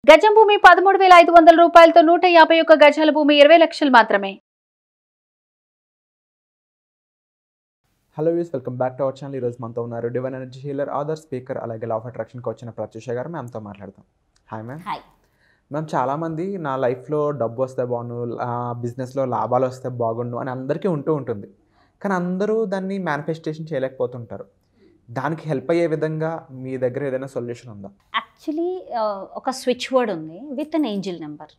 గజం భూమి 13,500 రూపాయలతో 151 గజాల భూమి 20 లక్షలు మాత్రమే. Hello views, welcome back to our channel. ఈరోజు మనతో ఉన్నారు divine energy healer, author, speaker, అలాగే లా ఆఫ్ అట్రాక్షన్కి వచ్చిన ప్రత్యూష గారు. మ్యామ్తో మాట్లాడతాం. Hi ma'am. హాయ్ మ్యామ్, చాలామంది నా లైఫ్లో డబ్బు వస్తే బాగుండు, బిజినెస్లో లాభాలు వస్తే బాగుండు అని అందరికీ ఉంటుంది. కానీ అందరూ దాన్ని మేనిఫెస్టేషన్ చేయలేకపోతుంటారు. దానికి హెల్ప్ అయ్యే విధంగా మీ దగ్గర ఏదైనా సొల్యూషన్ ఉందా? యాక్చువల్లీ ఒక స్విచ్ వర్డ్ ఉంది విత్ అన్ ఏంజిల్ నెంబర్.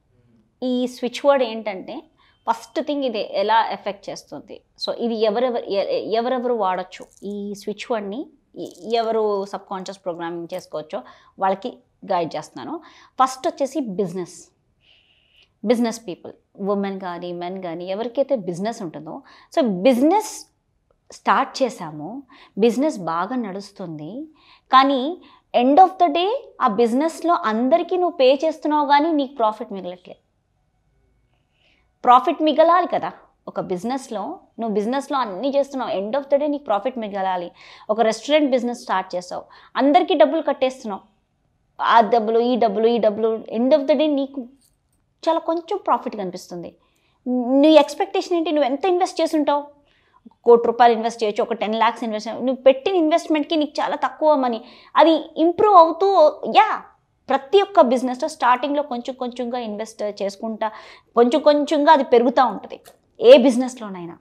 ఈ స్విచ్ వర్డ్ ఏంటంటే ఫస్ట్ థింగ్ ఇది ఎలా ఎఫెక్ట్ చేస్తుంది, సో ఇది ఎవరెవరు వాడచ్చు ఈ స్విచ్ వర్డ్ని, ఎవరు సబ్ కాన్షియస్ ప్రోగ్రామింగ్ చేసుకోవచ్చో వాళ్ళకి గైడ్ చేస్తున్నాను. ఫస్ట్ వచ్చేసి బిజినెస్ పీపుల్, ఉమెన్ కానీ మెన్ కానీ ఎవరికైతే బిజినెస్ ఉంటుందో, సో బిజినెస్ స్టార్ట్ చేసాము, బిజినెస్ బాగా నడుస్తుంది, కానీ ఎండ్ ఆఫ్ ద డే ఆ బిజినెస్లో అందరికీ నువ్వు పే చేస్తున్నావు కానీ నీకు ప్రాఫిట్ మిగలట్లేదు. ప్రాఫిట్ మిగలాలి కదా ఒక బిజినెస్లో, నువ్వు బిజినెస్లో అన్నీ చేస్తున్నావు, ఎండ్ ఆఫ్ ద డే నీకు ప్రాఫిట్ మిగలాలి. ఒక రెస్టారెంట్ బిజినెస్ స్టార్ట్ చేసావు, అందరికీ డబ్బులు కట్టేస్తున్నావు, ఆ డబ్బులు ఈ డబ్బులు, ఎండ్ ఆఫ్ ద డే నీకు చాలా కొంచెం ప్రాఫిట్ కనిపిస్తుంది. నీ ఎక్స్పెక్టేషన్ ఏంటి? నువ్వు ఎంత ఇన్వెస్ట్ చేసి ఉంటావు? ₹1,00,00,000 ఇన్వెస్ట్ చేయొచ్చు, ఒక 10 lakhs ఇన్వెస్ట్, నువ్వు పెట్టిన ఇన్వెస్ట్మెంట్కి నీకు చాలా తక్కువ మనీ, అది ఇంప్రూవ్ అవుతూ ప్రతి ఒక్క బిజినెస్లో స్టార్టింగ్లో కొంచెంగా ఇన్వెస్ట్ చేసుకుంటా కొంచెంగా అది పెరుగుతూ ఉంటుంది. ఏ బిజినెస్లోనైనా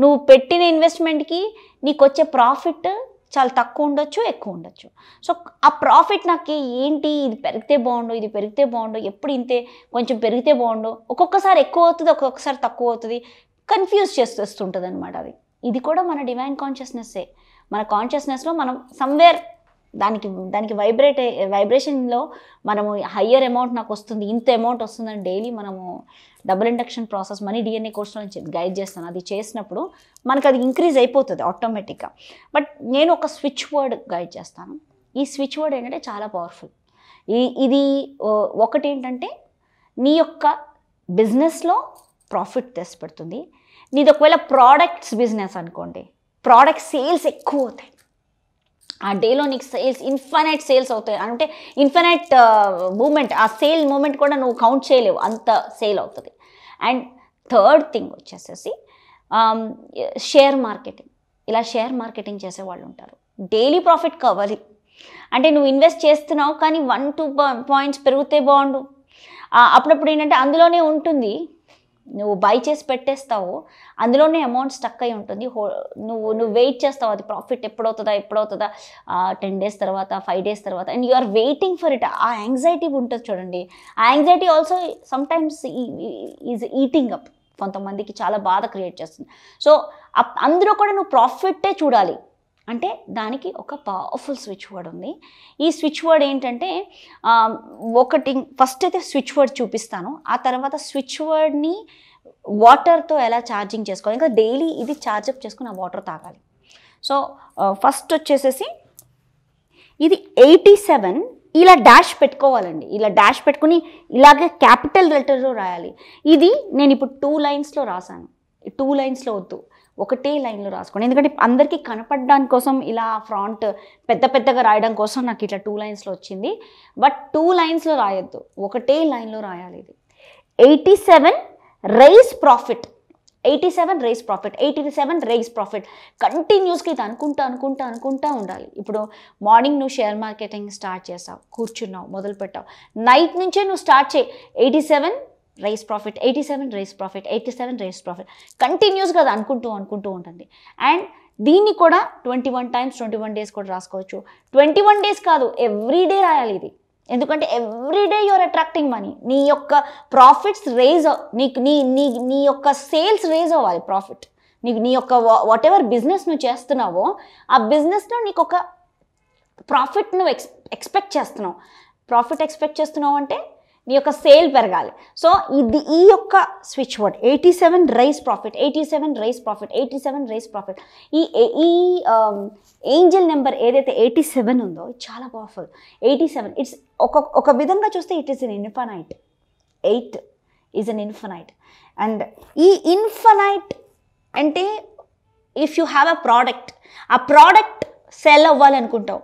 నువ్వు పెట్టిన ఇన్వెస్ట్మెంట్కి నీకు వచ్చే ప్రాఫిట్ చాలా తక్కువ ఉండొచ్చు, ఎక్కువ ఉండొచ్చు. సో ఆ ప్రాఫిట్ నాకు ఏంటి, ఇది పెరిగితే బాగుండు, ఎప్పుడు ఇంతే, కొంచెం పెరిగితే బాగుండు, ఒక్కొక్కసారి ఎక్కువ అవుతుంది, ఒక్కొక్కసారి తక్కువ అవుతుంది, కన్ఫ్యూజ్ చేస్తుంటుంది అనమాట. ఇది కూడా మన డివైన్ కాన్షియస్నెస్సే. మన కాన్షియస్నెస్లో మనం సమ్వేర్ దానికి వైబ్రేషన్లో మనము హయ్యర్ అమౌంట్ నాకు వస్తుంది, ఇంత అమౌంట్ వస్తుందని డైలీ మనము double induction process money DNA కోర్స్లో నుంచి గైడ్ చేస్తాను. అది చేసినప్పుడు మనకు అది ఇంక్రీజ్ అయిపోతుంది ఆటోమేటిక్గా. బట్ నేను ఒక స్విచ్ వర్డ్ గైడ్ చేస్తాను. ఈ స్విచ్ వర్డ్ ఏంటంటే చాలా పవర్ఫుల్. ఇది ఒకటి ఏంటంటే నీ యొక్క బిజినెస్లో ప్రాఫిట్ తెచ్చిపెడుతుంది. నీది ఒకవేళ ప్రోడక్ట్స్ బిజినెస్ అనుకోండి, ప్రోడక్ట్ సేల్స్ ఎక్కువ అవుతాయి, ఆ డేలో నీకు ఇన్ఫైనైట్ సేల్స్ అవుతాయి, అంటే ఇన్ఫైనైట్ మూమెంట్, ఆ సేల్ మూమెంట్ కూడా నువ్వు కౌంట్ చేయలేవు, అంత సేల్ అవుతుంది. అండ్ థర్డ్ థింగ్ వచ్చేసేసి షేర్ మార్కెటింగ్. ఇలా షేర్ మార్కెటింగ్ చేసే వాళ్ళు ఉంటారు. డైలీ ప్రాఫిట్ కావాలి అంటే నువ్వు ఇన్వెస్ట్ చేస్తున్నావు కానీ 1-2 points పెరిగితే బాగుండు. అప్పుడప్పుడు ఏంటంటే అందులోనే ఉంటుంది, నువ్వు బై చేసి పెట్టేస్తావు, అందులోనే అమౌంట్ స్టక్ అయి ఉంటుంది, నువ్వు వెయిట్ చేస్తావు, అది ప్రాఫిట్ ఎప్పుడవుతుందా 10 days తర్వాత, 5 days తర్వాత, and you are waiting for it. ఆ యాంగ్జైటీ ఉంటుంది చూడండి. ఆ anxiety also sometimes is eating up, కొంతమందికి చాలా బాధ క్రియేట్ చేస్తుంది. సో అందులో కూడా నువ్వు ప్రాఫిట్టే చూడాలి అంటే దానికి ఒక పవర్ఫుల్ స్విచ్ వర్డ్ ఉంది. ఈ స్విచ్ వర్డ్ ఏంటంటే ఒకటి ఫస్ట్ అయితే స్విచ్ వర్డ్ చూపిస్తాను, ఆ తర్వాత స్విచ్ వర్డ్ని వాటర్తో ఎలా ఛార్జింగ్ చేసుకోవాలి, ఇంకా డైలీ ఇది ఛార్జప్ చేసుకుని ఆ వాటర్ తాగాలి. సో ఫస్ట్ వచ్చేసేసి ఇది 87 ఇలా డాష్ పెట్టుకోవాలండి. ఇలా డాష్ పెట్టుకుని ఇలాగే క్యాపిటల్ లెటర్లో రాయాలి. ఇది నేను ఇప్పుడు 2 lines రాశాను. 2 lines వద్దు, ఒకటే లైన్లో రాసుకోండి, ఎందుకంటే అందరికీ కనపడడానికి కోసం ఇలా ఫ్రంట్ పెద్దగా రాయడం కోసం నాకు ఇట్లా 2 lines వచ్చింది. బట్ 2 lines రాయొద్దు, ఒకటే లైన్లో రాయాలి. ఇది 87 రైజ్ ప్రాఫిట్, 87 రైజ్ ప్రాఫిట్. కంటిన్యూస్గా ఇది అనుకుంటా ఉండాలి. ఇప్పుడు మార్నింగ్ నువ్వు షేర్ మార్కెటింగ్ స్టార్ట్ చేసావు, కూర్చున్నావు, మొదలు పెట్టావు, నైట్ నుంచే నువ్వు స్టార్ట్ చేయి, 87 రైజ్ ప్రాఫిట్, 87 రైజ్ ప్రాఫిట్, కంటిన్యూస్గా అది అనుకుంటూ ఉంటుంది. అండ్ దీన్ని కూడా 21 times 21 days కూడా రాసుకోవచ్చు. 21 days కాదు, ఎవ్రీడే రాయాలి ఇది. ఎందుకంటే ఎవ్రీడే యూఆర్ అట్రాక్టింగ్ మనీ. నీ యొక్క ప్రాఫిట్స్ రేజ్, నీ యొక్క సేల్స్ రేజ్ అవ్వాలి, ప్రాఫిట్ నీ యొక్క వాట్ ఎవర్ బిజినెస్ నువ్వు చేస్తున్నావో ఆ బిజినెస్లో నీకు ఒక ప్రాఫిట్ నువ్వు ఎక్స్పెక్ట్ చేస్తున్నావు అంటే నీ యొక్క సేల్ పెరగాలి. సో ఈ యొక్క స్విచ్ వర్డ్ 87 రైజ్ ప్రాఫిట్. ఈ ఏంజల్ నెంబర్ ఏదైతే 87 ఉందో చాలా పవర్ఫుల్. 87 ఇట్స్ ఒక విధంగా చూస్తే it is an infinite. 8 is an infinite. And ఈ ఇన్ఫైనైట్ అంటే if you have a product, ఆ ప్రోడక్ట్ సెల్ అవ్వాలి అనుకుంటావు,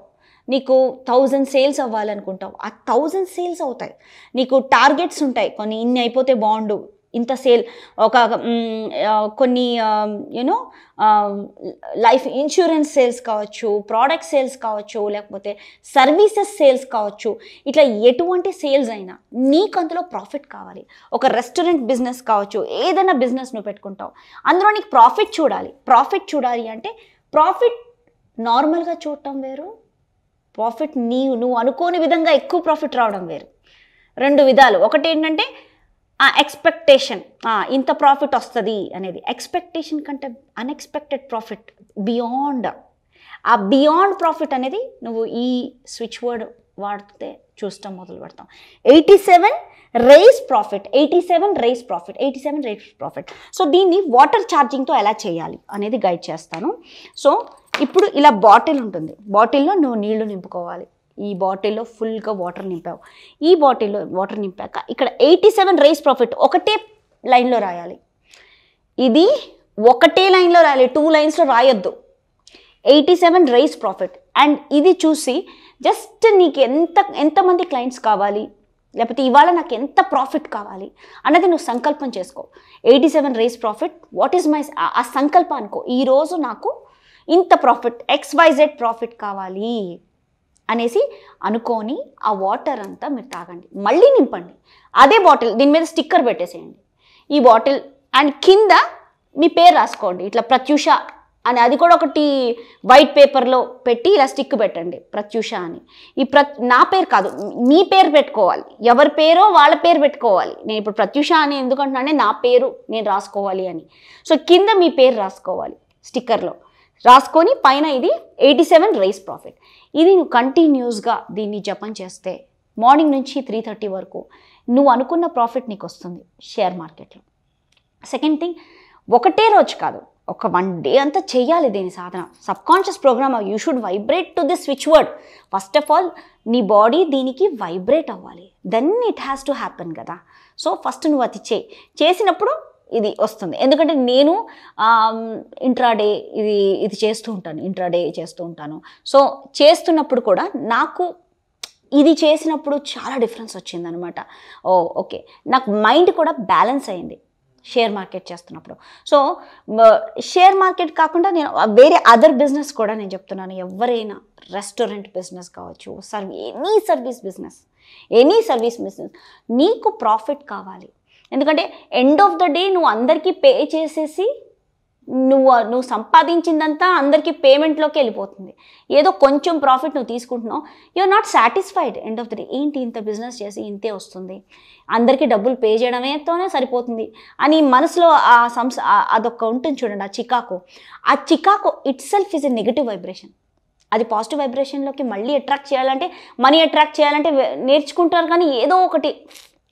నీకు 1000 సేల్స్ అవ్వాలనుకుంటావు, ఆ 1000 సేల్స్ అవుతాయి. నీకు టార్గెట్స్ ఉంటాయి, కొన్ని ఇన్ని అయిపోతే బాగుండు, ఇంత సేల్, ఒక కొన్ని యూనో లైఫ్ ఇన్సూరెన్స్ సేల్స్ కావచ్చు, ప్రోడక్ట్ సేల్స్ కావచ్చు, లేకపోతే సర్వీసెస్ సేల్స్ కావచ్చు. ఇట్లా ఎటువంటి సేల్స్ అయినా నీకు అందులో ప్రాఫిట్ కావాలి. ఒక రెస్టారెంట్ బిజినెస్ కావచ్చు, ఏదైనా బిజినెస్ నువ్వు పెట్టుకుంటావు, అందులో నీకు ప్రాఫిట్ చూడాలి. ప్రాఫిట్ చూడాలి అంటే ప్రాఫిట్ నార్మల్గా చూడటం వేరు, ప్రాఫిట్ నువ్వు అనుకోని విధంగా ఎక్కువ ప్రాఫిట్ రావడం వేరు. 2 విధాలు. ఒకటి ఏంటంటే ఆ ఎక్స్పెక్టేషన్, ఇంత ప్రాఫిట్ వస్తుంది అనేది. ఎక్స్పెక్టేషన్ కంటే అన్ఎక్స్పెక్టెడ్ ప్రాఫిట్, ఆ బియాండ్ ప్రాఫిట్ అనేది నువ్వు ఈ స్విచ్ వర్డ్ వాడితే చూస్తాం మొదలు పెడతాం. 87 రైస్ ప్రాఫిట్. సో దీన్ని వాటర్ ఛార్జింగ్తో ఎలా చేయాలి అనేది గైడ్ చేస్తాను. సో ఇప్పుడు ఇలా బాటిల్ ఉంటుంది, బాటిల్లో నువ్వు నీళ్లు నింపుకోవాలి. ఈ బాటిల్లో ఫుల్గా వాటర్ నింపావు. ఈ బాటిల్లో వాటర్ నింపాక ఇక్కడ 87 రైస్ ప్రాఫిట్ ఒకటే లైన్లో రాయాలి. ఇది ఒకటే లైన్లో రాయాలి, 2 లైన్స్లో రాయొద్దు. 87 రైస్ ప్రాఫిట్. అండ్ ఇది చూసి జస్ట్ నీకు ఎంతమంది క్లయింట్స్ కావాలి, లేకపోతే ఇవాళ నాకు ఎంత ప్రాఫిట్ కావాలి అన్నది నువ్వు సంకల్పం చేసుకో. 87 rise profit, what is my, ఆ సంకల్పం అనుకో, ఈరోజు నాకు ఇంత ప్రాఫిట్, XYZ ప్రాఫిట్ కావాలి అనేసి అనుకొని ఆ వాటర్ అంతా మీరు తాగండి, మళ్ళీ నింపండి. అదే బాటిల్, దీని మీద స్టిక్కర్ పెట్టేసేయండి ఈ బాటిల్, అండ్ కింద మీ పేరు రాసుకోండి ఇట్లా ప్రత్యూష అని. అది కూడా ఒకటి వైట్ పేపర్లో పెట్టి ఇలా స్టిక్ పెట్టండి ప్రత్యూష అని. నా పేరు కాదు, మీ పేరు పెట్టుకోవాలి, ఎవరి పేరో వాళ్ళ పేరు పెట్టుకోవాలి. నేను ఇప్పుడు ప్రత్యూష అని ఎందుకంటున్నానే నా పేరు నేను రాసుకోవాలి అని. సో కింద మీ పేరు రాసుకోవాలి స్టిక్కర్లో, రాసుకొని పైన ఇది 87 రైస్ ప్రాఫిట్. ఇది నువ్వు కంటిన్యూస్గా దీన్ని జపం చేస్తే మార్నింగ్ నుంచి 3:30 వరకు నువ్వు అనుకున్న ప్రాఫిట్ నీకు వస్తుంది షేర్ మార్కెట్లో. సెకండ్ థింగ్, ఒకటే రోజు కాదు, ఒక 1 డే అంతా చేయాలి దీని సాధన. Subconscious program, you should vibrate to this switch word. First of all నీ బాడీ దీనికి వైబ్రేట్ అవ్వాలి, then it has to happen కదా. సో ఫస్ట్ నువ్వు అది చేసినప్పుడు ఇది వస్తుంది. ఎందుకంటే నేను ఇంట్రాడే ఇది చేస్తూ ఉంటాను, ఇంట్రాడే చేస్తూ ఉంటాను. సో చేస్తున్నప్పుడు కూడా నాకు ఇది చేసినప్పుడు చాలా డిఫరెన్స్ వచ్చిందనమాట. ఓకే, నాకు మైండ్ కూడా బ్యాలెన్స్ అయింది షేర్ మార్కెట్ చేస్తున్నప్పుడు. సో షేర్ మార్కెట్ కాకుండా నేను వేరే అదర్ బిజినెస్ కూడా నేను చెప్తున్నాను. ఎవరైనా రెస్టారెంట్ బిజినెస్ కావచ్చు, ఎనీ సర్వీస్ బిజినెస్ నీకు ప్రాఫిట్ కావాలి. ఎందుకంటే ఎండ్ ఆఫ్ ద డే నువ్వు అందరికీ పే చేసేసి నువ్వు సంపాదించిందంతా అందరికీ పేమెంట్లోకి వెళ్ళిపోతుంది. ఏదో కొంచెం ప్రాఫిట్ నువ్వు తీసుకుంటున్నావు, you're not satisfied. End of the day ఏంటి ఇంత బిజినెస్ చేసి ఇంతే వస్తుంది, అందరికీ డబ్బులు పే చేయడమేతోనే సరిపోతుంది అని మనసులో అదొక ఉంటుంది చూడండి, ఆ చికాకు it self is a negative vibration. అది పాజిటివ్ వైబ్రేషన్లోకి మళ్ళీ అట్రాక్ట్ చేయాలంటే, మనీ అట్రాక్ట్ చేయాలంటే నేర్చుకుంటారు, కానీ ఏదో ఒకటి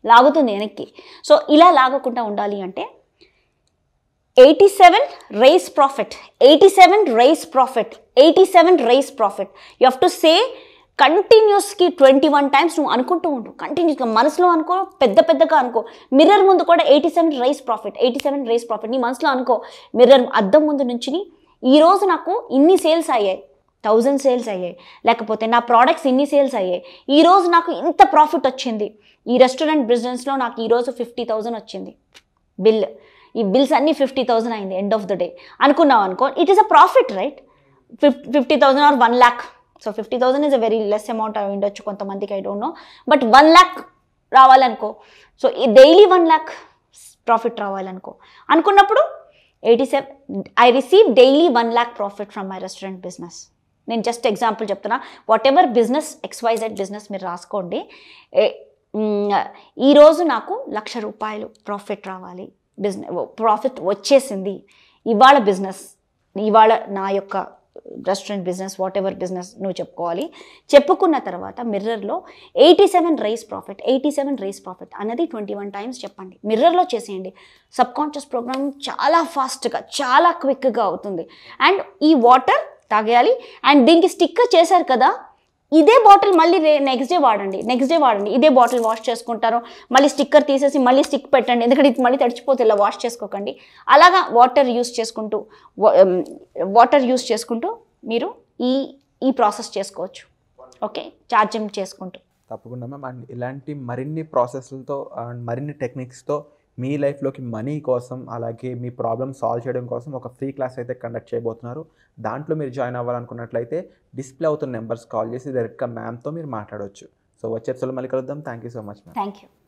లాగుతుంది వెనక్కి. సో ఇలా లాగకుండా ఉండాలి అంటే 87 rise profit. You have to say కంటిన్యూస్కి 21 టైమ్స్ నువ్వు అనుకుంటూ ఉండు. కంటిన్యూస్గా మనసులో అనుకో, పెద్దగా అనుకో. మిర్రర్ ముందు కూడా 87 రైస్ ప్రాఫిట్ నీ మనసులో అనుకో. మిర్రర్ అద్దం ముందు నుంచి ఈరోజు నాకు ఇన్ని సేల్స్ అయ్యాయి, 1000 సేల్స్ అయ్యాయి, లేకపోతే నా ప్రోడక్ట్స్ ఇన్ని సేల్స్ అయ్యాయి, ఈరోజు నాకు ఇంత ప్రాఫిట్ వచ్చింది, ఈ రెస్టారెంట్ బిజినెస్లో నాకు ఈరోజు 50,000 వచ్చింది బిల్, ఈ బిల్స్ అన్నీ 50,000 అయింది ఎండ్ ఆఫ్ ద డే అనుకున్నావు అనుకో, it is a profit right. 50,000 or 1 lakh. So 50,000 is a very less amount అయి ఉండొచ్చు కొంతమందికి, I don't know. But 1 lakh రావాలనుకో, సో డైలీ 1 lakh ప్రాఫిట్ రావాలనుకో, అనుకున్నప్పుడు 87 I receive daily 1 lakh profit from my restaurant business. నేను just example చెప్తున్నా. What business, XYZ business మీరు రాసుకోండి. ఈరోజు నాకు 1,00,000 రూపాయలు ప్రాఫిట్ రావాలి, ప్రాఫిట్ వచ్చేసింది ఇవాళ నా యొక్క restaurant business, what ever business నువ్వు చెప్పుకోవాలి. చెప్పుకున్న తర్వాత మిర్రర్లో 87 రైస్ ప్రాఫిట్ అన్నది 21 టైమ్స్ చెప్పండి. మిర్రర్లో చేసేయండి. సబ్కాన్షియస్ ప్రోగ్రామ్ చాలా ఫాస్ట్గా, చాలా క్విక్గా అవుతుంది. అండ్ ఈ వాటర్ తాగేయాలి. అండ్ దీనికి స్టిక్కర్ చేశారు కదా, ఇదే బాటిల్ మళ్ళీ నెక్స్ట్ డే వాడండి. ఇదే బాటిల్ వాష్ చేసుకుంటారు, మళ్ళీ స్టిక్కర్ తీసేసి మళ్ళీ స్టిక్ పెట్టండి, ఎందుకంటే ఇది మళ్ళీ తడిచిపోతే ఇలా వాష్ చేసుకోకండి. అలాగా వాటర్ యూస్ చేసుకుంటూ మీరు ఈ ప్రాసెస్ చేసుకోవచ్చు. ఓకే, ఛార్జింగ్ చేసుకుంటూ. తప్పకుండా మ్యామ్. అండ్ ఇలాంటి మరిన్ని ప్రాసెస్లతో అండ్ మరిన్ని టెక్నిక్స్తో మీ లైఫ్లోకి మనీ కోసం అలాగే మీ ప్రాబ్లమ్ సాల్వ్ చేయడం కోసం ఒక ఫ్రీ క్లాస్ అయితే కండక్ట్ చేయబోతున్నారు. దాంట్లో మీరు జాయిన్ అవ్వాలనుకున్నట్లయితే డిస్ప్లే అవుతున్న నెంబర్స్ కాల్ చేసి డైరెక్ట్గా మ్యామ్తో మీరు మాట్లాడవచ్చు. సో వచ్చే ఎపిసోడ్లో మళ్ళీ కలుద్దాం. Thank you so much ma'am. Thank you.